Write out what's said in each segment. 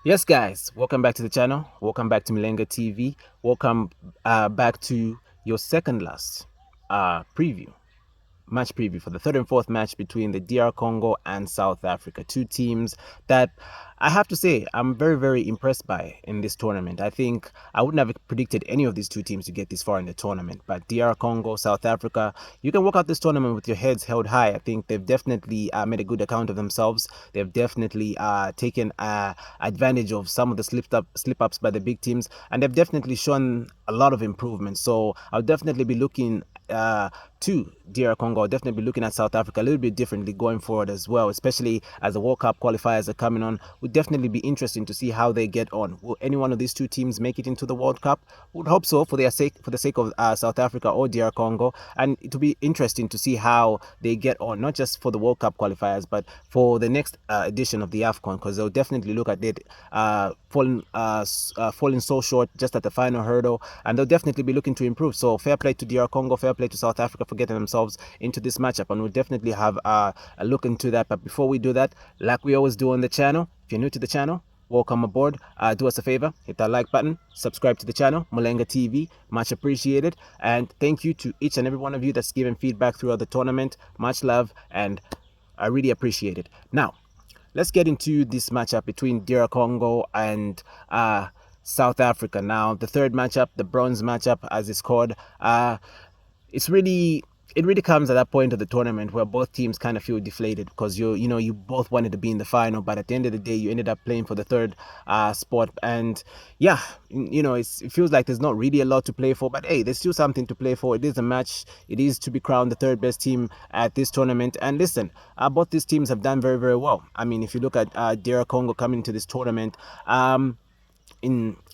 Yes, guys, welcome back to the channel. Welcome back to Milenga TV. Welcome back to your second last match preview for the third and fourth match between the DR Congo and South Africa. Two teams that I have to say I'm very, very impressed by in this tournament. I think I wouldn't have predicted any of these two teams to get this far in the tournament, but DR Congo, South Africa, you can walk out this tournament with your heads held high. I think they've definitely made a good account of themselves. They've definitely taken advantage of some of the slip ups by the big teams, and they've definitely shown a lot of improvement. So I'll definitely be looking to DR Congo. I'll definitely be looking at South Africa a little bit differently going forward as well, especially as the World Cup qualifiers are coming on. Would definitely be interesting to see how they get on. Will any one of these two teams make it into the World Cup? Would hope so for the sake of South Africa or DR Congo, and it will be interesting to see how they get on, not just for the World Cup qualifiers, but for the next edition of the AFCON, because they'll definitely look at it falling so short just at the final hurdle, and they'll definitely be looking to improve. So fair play to DR Congo, fair play to South Africa for getting themselves into this matchup, and we'll definitely have a look into that. But before we do that, like we always do on the channel, if you're new to the channel, welcome aboard. Do us a favor, hit that like button, subscribe to the channel, Mulenga TV, much appreciated. And thank you to each and every one of you that's given feedback throughout the tournament. Much love, and I really appreciate it. Now, let's get into this matchup between DR Congo and South Africa. Now, the third matchup, the bronze matchup, as it's called, it's really it really comes at that point of the tournament where both teams kind of feel deflated because you both wanted to be in the final, but at the end of the day you ended up playing for the third spot. And yeah, it feels like there's not really a lot to play for, but hey, there's still something to play for. It is a match. It is to be crowned the third best team at this tournament. And listen, both these teams have done very, very well. I mean, if you look at DR Congo coming into this tournament,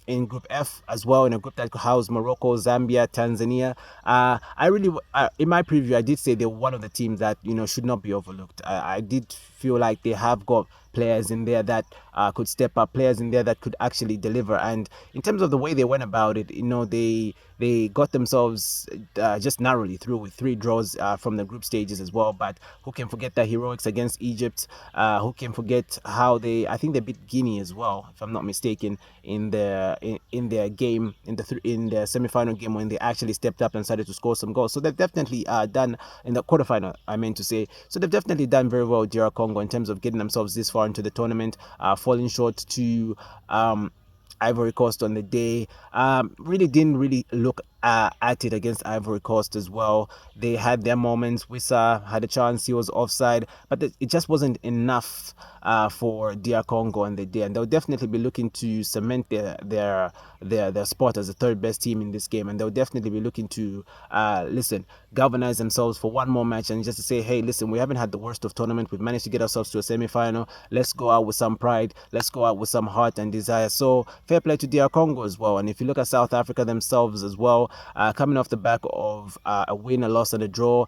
in Group F as well, in a group that housed Morocco, Zambia, Tanzania. In my preview, I did say they're one of the teams that should not be overlooked. I did feel like they have got players in there that could step up, players in there that could actually deliver. And in terms of the way they went about it, they got themselves just narrowly through with 3 draws from the group stages as well. But who can forget that heroics against Egypt? Who can forget how I think they beat Guinea as well, if I'm not mistaken, in their game in the semi-final game when they actually stepped up and started to score some goals. So they've definitely done in the quarterfinal, I meant to say. So they've definitely done very well, DR Congo, in terms of getting themselves this far into the tournament, falling short to Ivory Coast on the day. Really didn't really look at it against Ivory Coast as well. They had their moments. Wissa had a chance, he was offside, but it just wasn't enough for DR Congo on the day, and they'll definitely be looking to cement their spot as the third best team in this game, and they'll definitely be looking to galvanize themselves for one more match and just to say, hey, listen, we haven't had the worst of tournament. We've managed to get ourselves to a semi-final. Let's go out with some pride. Let's go out with some heart and desire. So fair play to DR Congo as well. And if you look at South Africa themselves as well, coming off the back of a win, a loss, and a draw,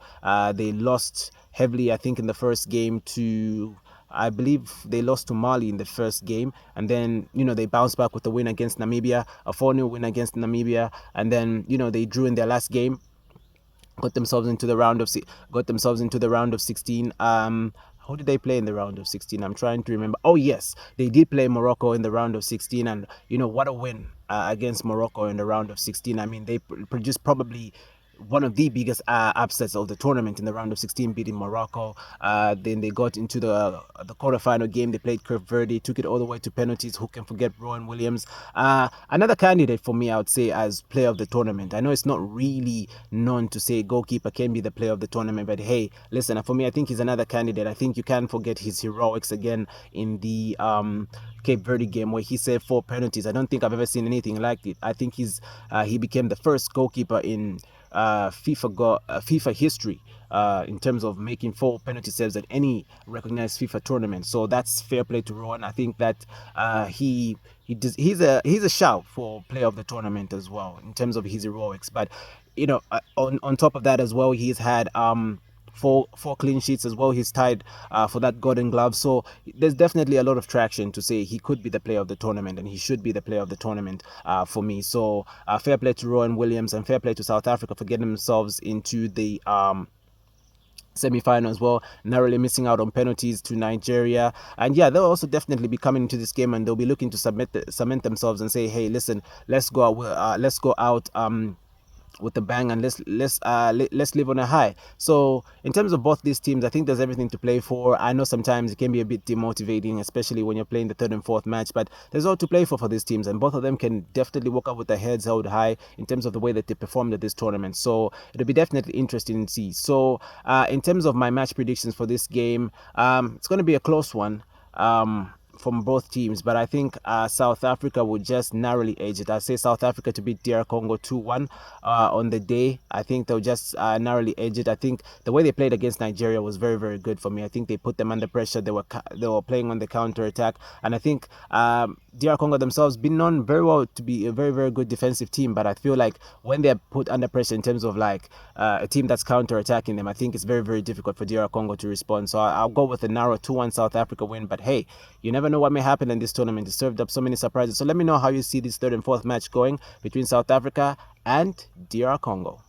they lost heavily, I think, in the first game to, I believe they lost to Mali in the first game, and then they bounced back with a win against Namibia, a 4-0 win against Namibia, and then they drew in their last game, got themselves into the round of 16. Who did they play in the round of 16? I'm trying to remember. Oh yes, they did play Morocco in the round of 16, and what a win against Morocco in the round of 16. I mean, they produced probably one of the biggest upsets of the tournament in the round of 16, beating Morocco. Then they got into the quarterfinal game. They played Cape Verde, took it all the way to penalties. Who can forget Rowan Williams? Another candidate for me, I would say, as player of the tournament. I know it's not really known to say goalkeeper can be the player of the tournament, but hey, listen, for me, I think he's another candidate. I think you can't forget his heroics again in the Cape Verde game where he saved 4 penalties. I don't think I've ever seen anything like it. I think he became the first goalkeeper in FIFA history in terms of making 4 penalty saves at any recognized FIFA tournament. So that's fair play to Rowan. I think that he's a shout for player of the tournament as well in terms of his heroics. But on top of that as well, he's had four clean sheets as well. He's tied for that Golden Glove. So there's definitely a lot of traction to say he could be the player of the tournament, and he should be the player of the tournament for me. So fair play to Rowan Williams, and fair play to South Africa for getting themselves into the semi-final as well, narrowly missing out on penalties to Nigeria. And yeah, they'll also definitely be coming into this game, and they'll be looking to cement themselves and say, hey, listen, let's go out with a bang, and let's live on a high. So in terms of both these teams, I think there's everything to play for. I know sometimes it can be a bit demotivating, especially when you're playing the third and fourth match, but there's all to play for these teams, and both of them can definitely walk up with their heads held high in terms of the way that they performed at this tournament. So it'll be definitely interesting to see. So in terms of my match predictions for this game, it's going to be a close one. From both teams, but I think South Africa would just narrowly edge it. I say South Africa to beat DR Congo 2-1 on the day. I think they'll just narrowly edge it. I think the way they played against Nigeria was very, very good for me. I think they put them under pressure. They were playing on the counter attack, and I think DR Congo themselves been known very well to be a very, very good defensive team. But I feel like when they're put under pressure in terms of like a team that's counter attacking them, I think it's very, very difficult for DR Congo to respond. So I'll go with a narrow 2-1 South Africa win. But hey, you never know what may happen in this tournament. It served up so many surprises. So let me know how you see this third and fourth match going between South Africa and DR Congo.